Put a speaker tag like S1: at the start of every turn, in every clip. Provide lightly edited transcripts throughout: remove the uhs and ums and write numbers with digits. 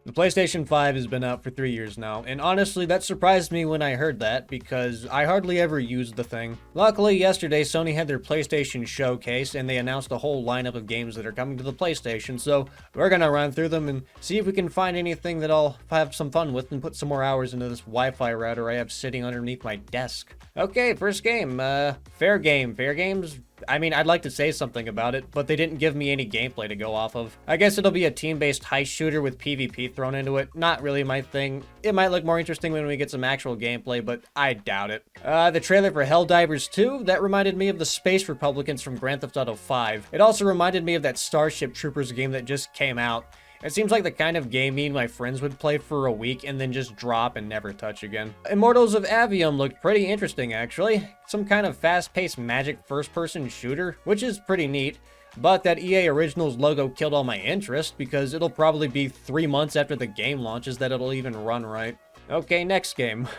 S1: The PlayStation 5 has been out for 3 years now, and honestly, that surprised me when I heard that, because I hardly ever used the thing. Luckily, yesterday, Sony had their PlayStation showcase, and they announced a whole lineup of games that are coming to the PlayStation, so we're gonna run through them and see if we can find anything that I'll have some fun with and put some more hours into this Wi-Fi router I have sitting underneath my desk. Okay, first game, fair game. Fair games? I mean, I'd like to say something about it, but they didn't give me any gameplay to go off of. I guess it'll be a team-based heist shooter with PvP thrown into it. Not really my thing. It might look more interesting when we get some actual gameplay, but I doubt it. The trailer for Helldivers 2, that reminded me of the Space Republicans from Grand Theft Auto 5. It also reminded me of that Starship Troopers game that just came out. It seems like the kind of game me and my friends would play for a week and then just drop and never touch again. Immortals of Avium looked pretty interesting, actually. Some kind of fast-paced magic first-person shooter, which is pretty neat. But that EA Originals logo killed all my interest because it'll probably be 3 months after the game launches that it'll even run right. Okay, next game.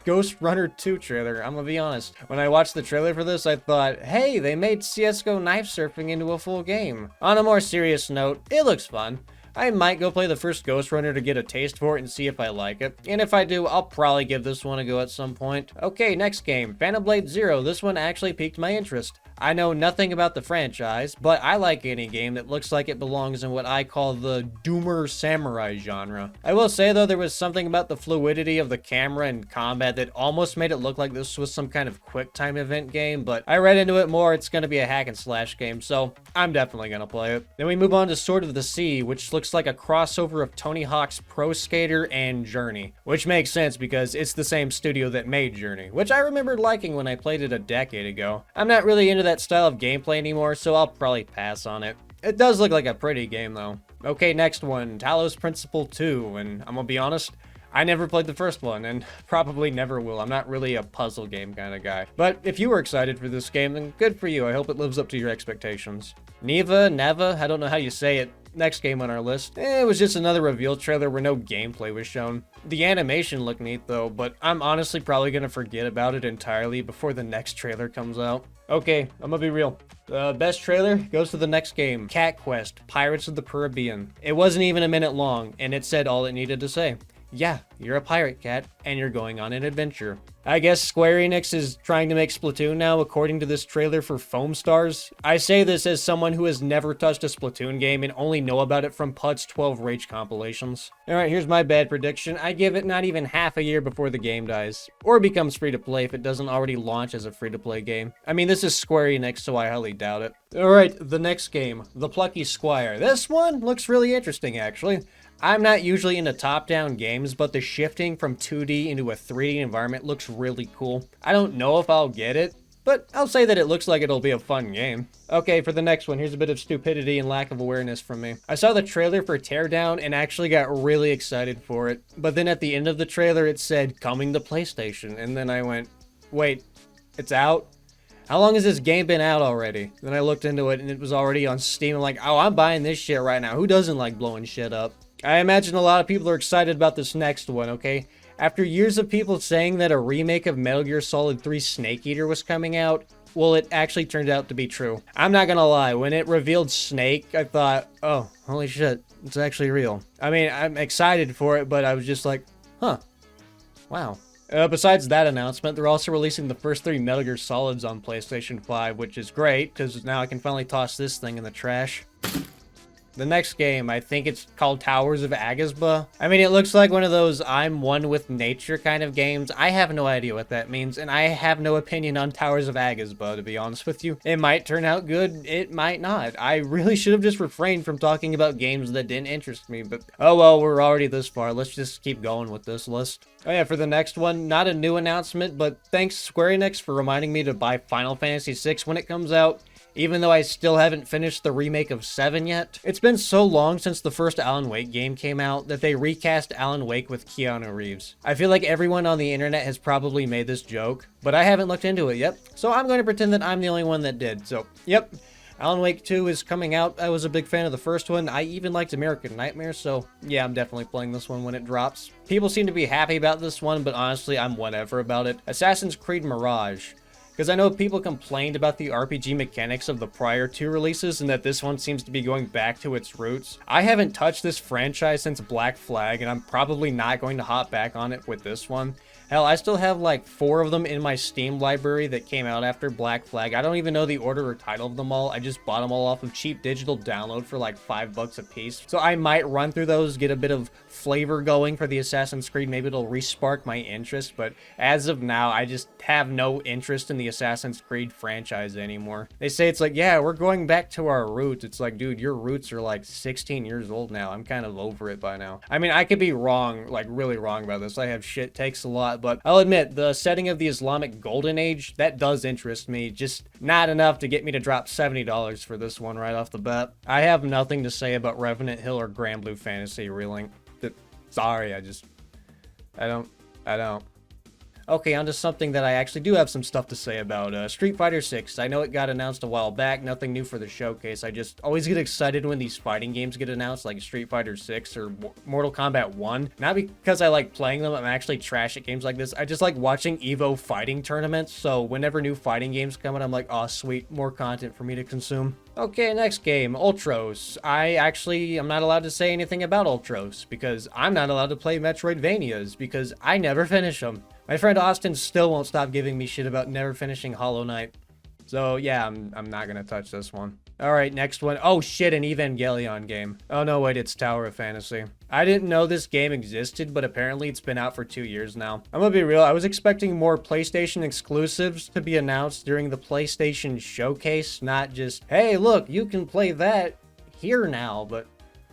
S1: Ghost Runner 2 trailer. I'm gonna be honest. When I watched the trailer for this, I thought, hey, they made CSGO knife surfing into a full game. On a more serious note, it looks fun. I might go play the first Ghost Runner to get a taste for it and see if I like it. And if I do, I'll probably give this one a go at some point. Okay, next game, Phantom Blade Zero. This one actually piqued my interest. I know nothing about the franchise, but I like any game that looks like it belongs in what I call the Doomer Samurai genre. I will say though, there was something about the fluidity of the camera and combat that almost made it look like this was some kind of quick time event game, but I read into it more, it's gonna be a hack and slash game, so I'm definitely gonna play it. Then we move on to Sword of the Sea, which looks like a crossover of Tony Hawk's Pro Skater and Journey, which makes sense because it's the same studio that made Journey, which I remembered liking when I played it a decade ago. I'm not really into that style of gameplay anymore, so I'll probably pass on it. It does look like a pretty game though. Okay, next one, Talos Principle 2, and I'm gonna be honest, I never played the first one, and probably never will. I'm not really a puzzle game kind of guy. But if you were excited for this game, then good for you. I hope it lives up to your expectations. Neva, I don't know how you say it. Next game on our list. It was just another reveal trailer where no gameplay was shown. The animation looked neat though, but I'm honestly probably gonna forget about it entirely before the next trailer comes out. Okay, I'm gonna be real. Best trailer goes to the next game, Cat Quest, Pirates of the Caribbean. It wasn't even a minute long, and it said all it needed to say. Yeah, you're a pirate cat, and you're going on an adventure. I guess Square Enix is trying to make Splatoon now, according to this trailer for Foam Stars. I say this as someone who has never touched a Splatoon game and only know about it from Put's 12 Rage compilations. Alright, here's my bad prediction. I give it not even half a year before the game dies. Or becomes free-to-play if it doesn't already launch as a free-to-play game. I mean, this is Square Enix, so I highly doubt it. Alright, the next game, The Plucky Squire. This one looks really interesting, actually. I'm not usually into top-down games, but the shifting from 2D into a 3D environment looks really cool. I don't know if I'll get it, but I'll say that it looks like it'll be a fun game. Okay, for the next one, here's a bit of stupidity and lack of awareness from me. I saw the trailer for Teardown and actually got really excited for it, but then at the end of the trailer it said, coming to PlayStation, and then I went, wait, it's out? How long has this game been out already? Then I looked into it and it was already on Steam. I'm like, oh, I'm buying this shit right now. Who doesn't like blowing shit up? I imagine a lot of people are excited about this next one, okay? After years of people saying that a remake of Metal Gear Solid 3 Snake Eater was coming out, well, it actually turned out to be true. I'm not gonna lie, when it revealed Snake, I thought, oh, holy shit, it's actually real. I mean, I'm excited for it, but I was just like, huh, wow. Besides that announcement, they're also releasing the first 3 Metal Gear Solids on PlayStation 5, which is great, because now I can finally toss this thing in the trash. The next game, I think it's called Towers of Agasba. I mean, it looks like one of those I'm one with nature kind of games. I have no idea what that means, and I have no opinion on Towers of Agasba, to be honest with you. It might turn out good, it might not. I really should have just refrained from talking about games that didn't interest me, but oh well, we're already this far. Let's just keep going with this list. Oh yeah, for the next one, not a new announcement, but thanks Square Enix for reminding me to buy Final Fantasy VI when it comes out. Even though I still haven't finished the remake of 7 yet. It's been so long since the first Alan Wake game came out that they recast Alan Wake with Keanu Reeves. I feel like everyone on the internet has probably made this joke, but I haven't looked into it yet, so I'm going to pretend that I'm the only one that did. So, yep, Alan Wake 2 is coming out. I was a big fan of the first one. I even liked American Nightmare, so yeah, I'm definitely playing this one when it drops. People seem to be happy about this one, but honestly, I'm whatever about it. Assassin's Creed Mirage. Because I know people complained about the RPG mechanics of the prior two releases and that this one seems to be going back to its roots. I haven't touched this franchise since Black Flag, and I'm probably not going to hop back on it with this one. Hell, I still have like 4 of them in my Steam library that came out after Black Flag. I don't even know the order or title of them all. I just bought them all off of cheap digital download for like $5 a piece. So I might run through those, get a bit of flavor going for the Assassin's Creed. Maybe it'll respark my interest, but as of now, I just have no interest in the Assassin's Creed franchise anymore. They say it's like, yeah, we're going back to our roots. It's like, dude, your roots are like 16 years old now. I'm kind of over it by now. I mean, I could be wrong, like really wrong about this. I have shit takes a lot, but I'll admit the setting of the Islamic Golden Age, that does interest me, just not enough to get me to drop $70 for this one right off the bat. I have nothing to say about Revenant Hill or Grand Blue Fantasy Relink. Sorry, I don't. Okay, on to something that I actually do have some stuff to say about. Street Fighter 6. I know it got announced a while back, nothing new for the showcase. I just always get excited when these fighting games get announced, like Street Fighter 6 or Mortal Kombat 1. Not because I like playing them, I'm actually trash at games like this. I just like watching Evo fighting tournaments, so whenever new fighting games come out, I'm like, oh sweet, more content for me to consume. Okay, next game, Ultros. I'm not allowed to say anything about Ultros, because I'm not allowed to play Metroidvanias, because I never finish them. My friend Austin still won't stop giving me shit about never finishing Hollow Knight. So yeah, I'm not gonna touch this one. Alright, next one. Oh shit, an Evangelion game. Oh no, wait, it's Tower of Fantasy. I didn't know this game existed, but apparently it's been out for 2 years now. I'm gonna be real, I was expecting more PlayStation exclusives to be announced during the PlayStation showcase, not just, hey look, you can play that here now, but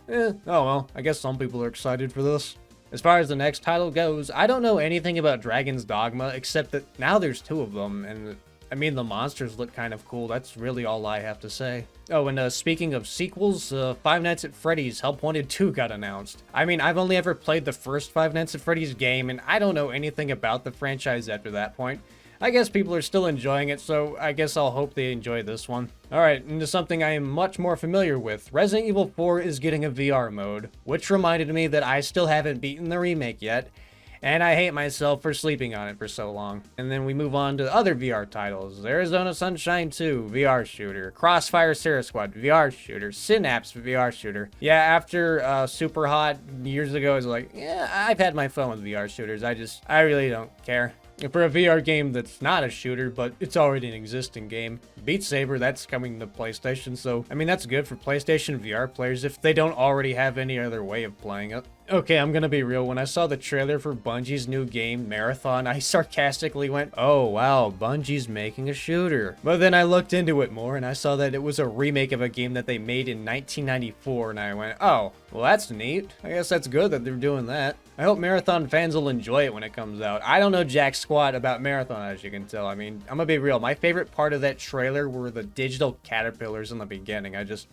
S1: oh well, I guess some people are excited for this. As far as the next title goes, I don't know anything about Dragon's Dogma, except that now there's 2 of them, and I mean, the monsters look kind of cool. That's really all I have to say. Oh, and speaking of sequels, Five Nights at Freddy's Help Wanted 2 got announced. I mean, I've only ever played the first Five Nights at Freddy's game, and I don't know anything about the franchise after that point. I guess people are still enjoying it, so I guess I'll hope they enjoy this one. Alright, into something I am much more familiar with. Resident Evil 4 is getting a VR mode, which reminded me that I still haven't beaten the remake yet, and I hate myself for sleeping on it for so long. And then we move on to other VR titles. Arizona Sunshine 2, VR shooter. Crossfire Sarah Squad, VR shooter. Synapse, VR shooter. Yeah, after Super Hot years ago, I was like, yeah, I've had my fun with VR shooters. I really don't care. For a VR game that's not a shooter, but it's already an existing game. Beat Saber, that's coming to PlayStation, so, I mean, that's good for PlayStation VR players if they don't already have any other way of playing it. Okay, I'm gonna be real. When I saw the trailer for Bungie's new game, Marathon, I sarcastically went, oh wow, Bungie's making a shooter. But then I looked into it more and I saw that it was a remake of a game that they made in 1994, and I went, oh, well that's neat. I guess that's good that they're doing that. I hope Marathon fans will enjoy it when it comes out. I don't know jack squat about Marathon, as you can tell. I mean, I'm gonna be real. My favorite part of that trailer were the digital caterpillars in the beginning. I just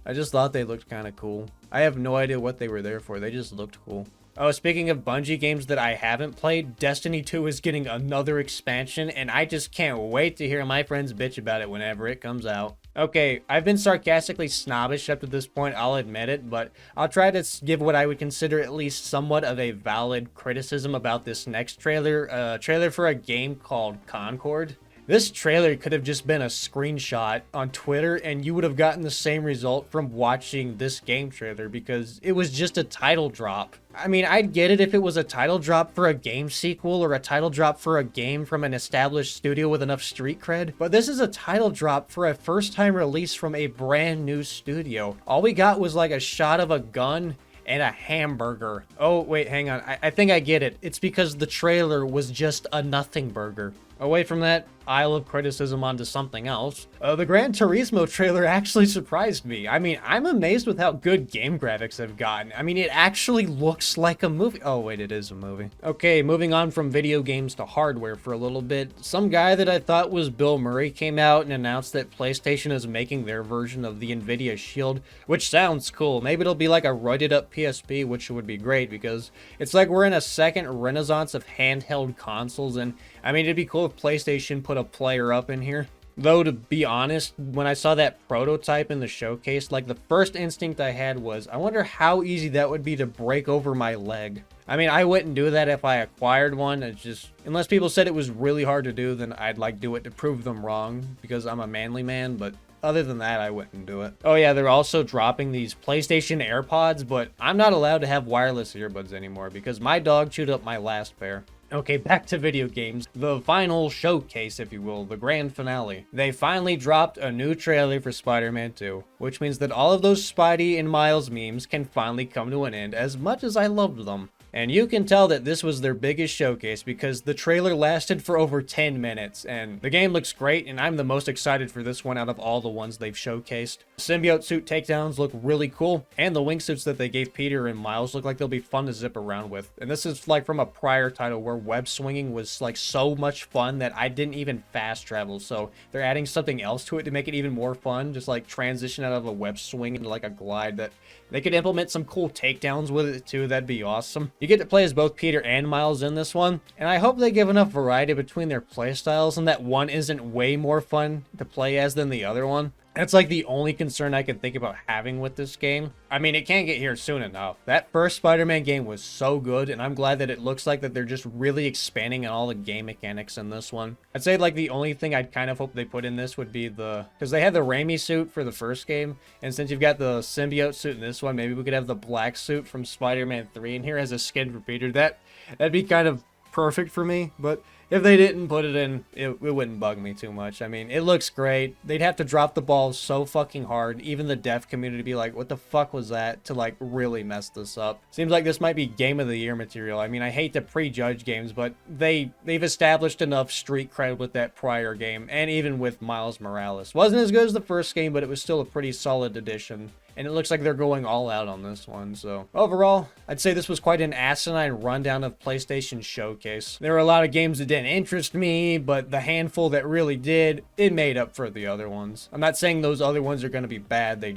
S1: thought they looked kind of cool. I have no idea what they were there for. They just looked cool. Oh, speaking of Bungie games that I haven't played, Destiny 2 is getting another expansion, and I just can't wait to hear my friends bitch about it whenever it comes out. Okay, I've been sarcastically snobbish up to this point, I'll admit it, but I'll try to give what I would consider at least somewhat of a valid criticism about this next trailer. Trailer for a game called Concord. This trailer could have just been a screenshot on Twitter and you would have gotten the same result from watching this game trailer because it was just a title drop. I mean, I'd get it if it was a title drop for a game sequel or a title drop for a game from an established studio with enough street cred, but this is a title drop for a first-time release from a brand new studio. All we got was like a shot of a gun and a hamburger. Oh, wait, hang on. I think I get it. It's because the trailer was just a nothing burger. Away from that aisle of criticism onto something else, the Gran Turismo trailer actually surprised me. I mean, I'm amazed with how good game graphics have gotten. I mean, it actually looks like a movie. Oh, wait, it is a movie. Okay, moving on from video games to hardware for a little bit. Some guy that I thought was Bill Murray came out and announced that PlayStation is making their version of the Nvidia Shield, which sounds cool. Maybe it'll be like a roided up PSP, which would be great because it's like we're in a second renaissance of handheld consoles, and I mean, it'd be cool if PlayStation put a player up in here. Though, to be honest, when I saw that prototype in the showcase, like, the first instinct I had was, I wonder how easy that would be to break over my leg. I mean, I wouldn't do that if I acquired one. It's just, unless people said it was really hard to do, then I'd like do it to prove them wrong, because I'm a manly man, but other than that, I wouldn't do it. Oh yeah, they're also dropping these PlayStation AirPods, but I'm not allowed to have wireless earbuds anymore because my dog chewed up my last pair. Okay, back to video games. The final showcase, if you will, the grand finale. They finally dropped a new trailer for Spider-Man 2, which means that all of those Spidey and Miles memes can finally come to an end, as much as I loved them. And you can tell that this was their biggest showcase because the trailer lasted for over 10 minutes, and the game looks great, and I'm the most excited for this one out of all the ones they've showcased. Symbiote suit takedowns look really cool, and the wingsuits that they gave Peter and Miles look like they'll be fun to zip around with. And this is like from a prior title where web swinging was like so much fun that I didn't even fast travel, so they're adding something else to it to make it even more fun, just like transition out of a web swing into like a glide. That they could implement some cool takedowns with it too, that'd be awesome. You get to play as both Peter and Miles in this one, and I hope they give enough variety between their playstyles and that one isn't way more fun to play as than the other one. That's like the only concern I can think about having with this game. I mean, it can't get here soon enough. That first Spider-Man game was so good, and I'm glad that it looks like that they're just really expanding on all the game mechanics in this one. I'd say like the only thing I'd kind of hope they put in this would be because they had the Raimi suit for the first game, and since you've got the symbiote suit in this one, maybe we could have the black suit from Spider-Man 3 in here as a skin for Peter. That'd be kind of perfect for me, but if they didn't put it in, it wouldn't bug me too much. I mean, it looks great. They'd have to drop the ball so fucking hard, even the dev community be like, what the fuck was that, to like really mess this up. Seems like this might be Game of the Year material. I mean, I hate to prejudge games, but they've established enough street cred with that prior game, and even with Miles Morales. Wasn't as good as the first game, but it was still a pretty solid addition. And it looks like they're going all out on this one, so overall, I'd say this was quite an asinine rundown of PlayStation Showcase. There were a lot of games that didn't interest me, but the handful that really did, it made up for the other ones. I'm not saying those other ones are going to be bad, they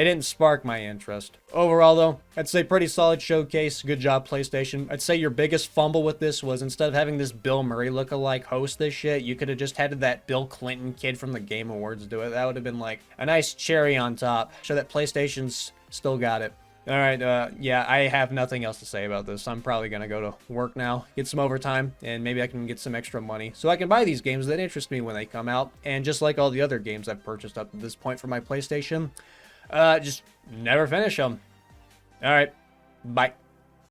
S1: didn't spark my interest. Overall though, I'd say pretty solid showcase. Good job, PlayStation. I'd say your biggest fumble with this was instead of having this Bill Murray lookalike host this shit, you could have just had that Bill Clinton kid from the Game Awards do it. That would have been like a nice cherry on top. Show that PlayStation's still got it. Alright, yeah, I have nothing else to say about this. I'm probably gonna go to work now, get some overtime, and maybe I can get some extra money so I can buy these games that interest me when they come out. And just like all the other games I've purchased up to this point for my PlayStation, just never finish them. All right, bye.